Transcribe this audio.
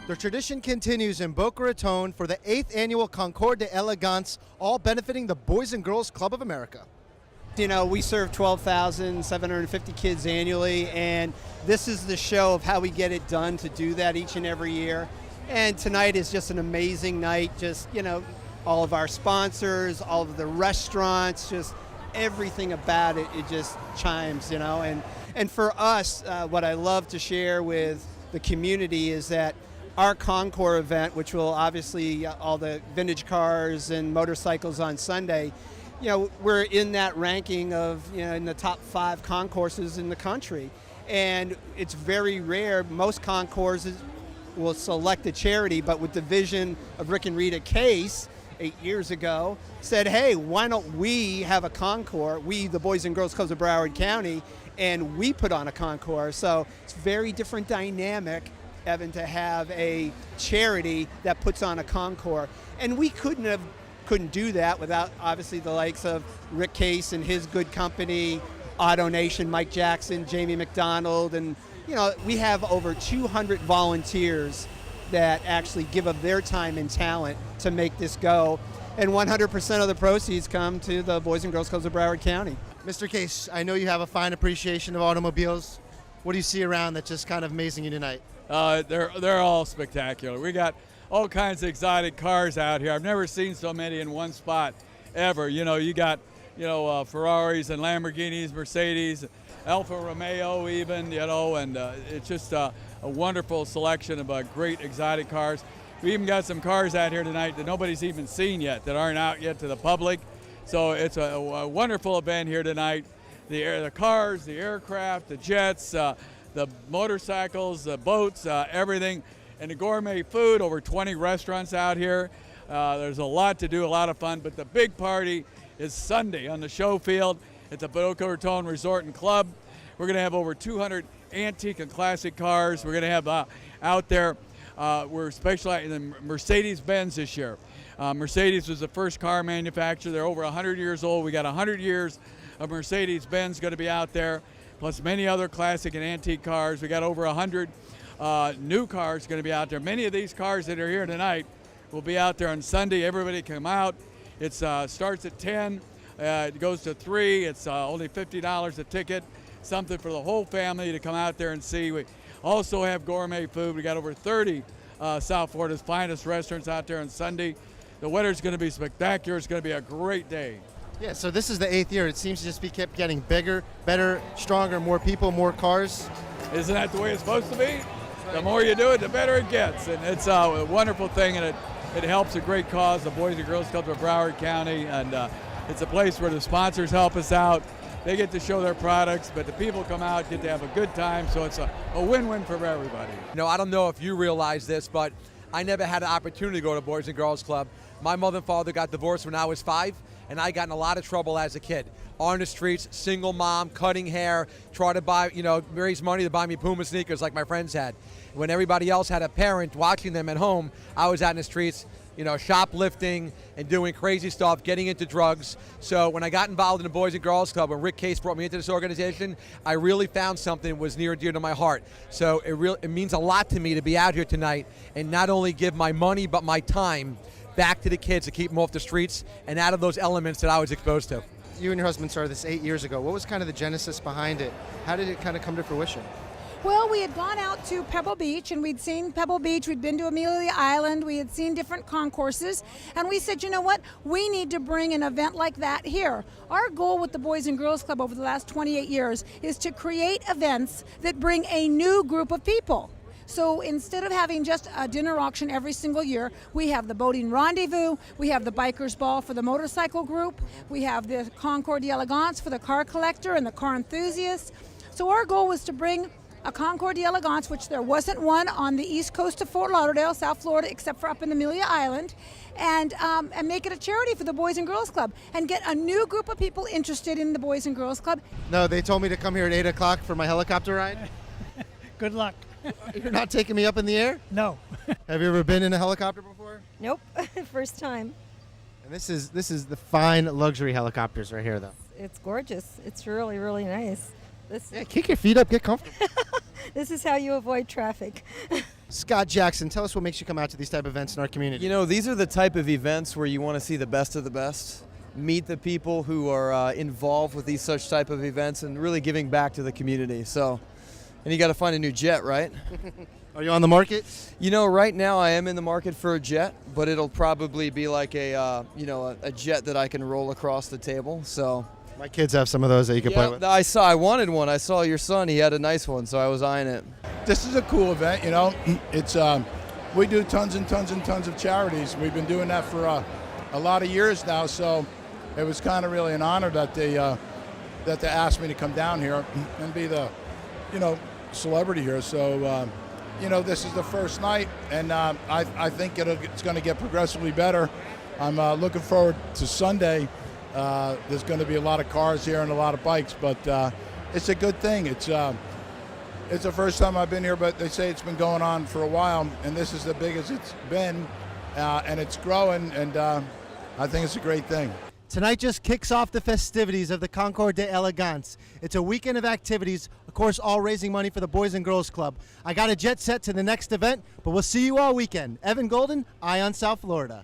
The tradition continues in Boca Raton for the 8th annual Concours d'Elegance, all benefiting the Boys and Girls Club of America. You know, we serve 12,750 kids annually, and this is the show of how we get it done to do that each and every year. And tonight is just an amazing night. Just, you know, all of our sponsors, all of the restaurants, just everything about it, it just chimes, you know. And for us, what I love to share with the community is that our Concours event, which will obviously all the vintage cars and motorcycles on Sunday, you know, we're in that ranking of, you know, in the top 5 concourses in the country. And it's very rare. Most concourses will select a charity, but with the vision of Rick and Rita Case 8 years ago, said, hey, why don't we have a concours, we, the Boys and Girls Clubs of Broward County, and we put on a concours. So it's very different dynamic, Evan, to have a charity that puts on a concours. And we couldn't do that without obviously the likes of Rick Case and his good company, Auto Nation, Mike Jackson, Jamie McDonald, and you know, we have over 200 volunteers that actually give of their time and talent to make this go, and 100% of the proceeds come to the Boys and Girls Clubs of Broward County. Mr. Case, I know you have a fine appreciation of automobiles. What do you see around that's just kind of amazing you tonight? They're all spectacular. We got all kinds of exotic cars out here. I've never seen so many in one spot ever. You know, you got, you know, Ferraris and Lamborghinis, Mercedes, Alfa Romeo even, you know, and it's just a wonderful selection of great exotic cars. We even got some cars out here tonight that nobody's even seen yet, that aren't out yet to the public. So it's a wonderful event here tonight. The cars, the aircraft, the jets, the motorcycles, the boats, everything. And the gourmet food, over 20 restaurants out here. There's a lot to do, a lot of fun, but the big party is Sunday on the show field at the Boca Raton Resort and Club. We're going to have over 200 antique and classic cars. We're going to have out there, we're specializing in Mercedes-Benz this year. Mercedes was the first car manufacturer. They're over 100 years old. We got 100 years of Mercedes-Benz going to be out there, plus many other classic and antique cars. We got over 100 new cars going to be out there. Many of these cars that are here tonight will be out there on Sunday. Everybody come out. It starts at 10. It goes to 3. It's only $50 a ticket. Something for the whole family to come out there and see. We also have gourmet food. We got over 30 South Florida's finest restaurants out there on Sunday. The weather's going to be spectacular. It's going to be a great day. Yeah, so this is the 8th year. It seems to just be kept getting bigger, better, stronger, more people, more cars. Isn't that the way it's supposed to be? The more you do it, the better it gets. And it's a wonderful thing, and it helps a great cause, the Boys and Girls Clubs of Broward County. And it's a place where the sponsors help us out. They get to show their products, but the people come out, get to have a good time. So it's a win-win for everybody. You know, I don't know if you realize this, but I never had an opportunity to go to Boys and Girls Club. My mother and father got divorced when I was 5, and I got in a lot of trouble as a kid. On the streets, single mom, cutting hair, try to buy, you know, raise money to buy me Puma sneakers like my friends had. When everybody else had a parent watching them at home, I was out in the streets, you know, shoplifting and doing crazy stuff, getting into drugs. So when I got involved in the Boys and Girls Club, when Rick Case brought me into this organization, I really found something that was near and dear to my heart. So it means a lot to me to be out here tonight and not only give my money but my time back to the kids to keep them off the streets and out of those elements that I was exposed to. You and your husband started this 8 years ago. What was kind of the genesis behind it? How did it kind of come to fruition? Well, we had gone out to Pebble Beach, and we'd seen Pebble Beach. We'd been to Amelia Island. We had seen different concourses, and we said, you know what? We need to bring an event like that here. Our goal with the Boys and Girls Club over the last 28 years is to create events that bring a new group of people. So instead of having just a dinner auction every single year, we have the boating rendezvous, we have the bikers ball for the motorcycle group, we have the Concours d'Elegance for the car collector and the car enthusiast. So our goal was to bring a Concours d'Elegance, which there wasn't one on the east coast of Fort Lauderdale, South Florida, except for up in Amelia Island, and make it a charity for the Boys and Girls Club and get a new group of people interested in the Boys and Girls Club. No, they told me to come here at 8 o'clock for my helicopter ride. Good luck. You're not taking me up in the air? No. Have you ever been in a helicopter before? Nope, first time. And this is the fine luxury helicopters right here, though. It's gorgeous. It's really, really nice. Yeah, kick your feet up, get comfortable. This is how you avoid traffic. Scott Jackson, tell us what makes you come out to these type of events in our community. You know, these are the type of events where you want to see the best of the best, meet the people who are involved with these such type of events, and really giving back to the community. So, and you got to find a new jet, right? Are you on the market? You know, right now I am in the market for a jet, but it'll probably be like a jet that I can roll across the table. So. My kids have some of those that you can play with. I wanted one. I saw your son. He had a nice one, so I was eyeing it. This is a cool event, you know. It's we do tons and tons and tons of charities. We've been doing that for a lot of years now, so it was kind of really an honor that they asked me to come down here and be the, celebrity here. So, this is the first night, and I think it's going to get progressively better. I'm looking forward to Sunday. There's going to be a lot of cars here and a lot of bikes, but it's a good thing. It's the first time I've been here, but they say it's been going on for a while, and this is the biggest it's been, and it's growing, and I think it's a great thing. Tonight just kicks off the festivities of the Concours de Elegance. It's a weekend of activities, of course, all raising money for the Boys and Girls Club. I got a jet set to the next event, but we'll see you all weekend. Evan Golden, Eye on South Florida.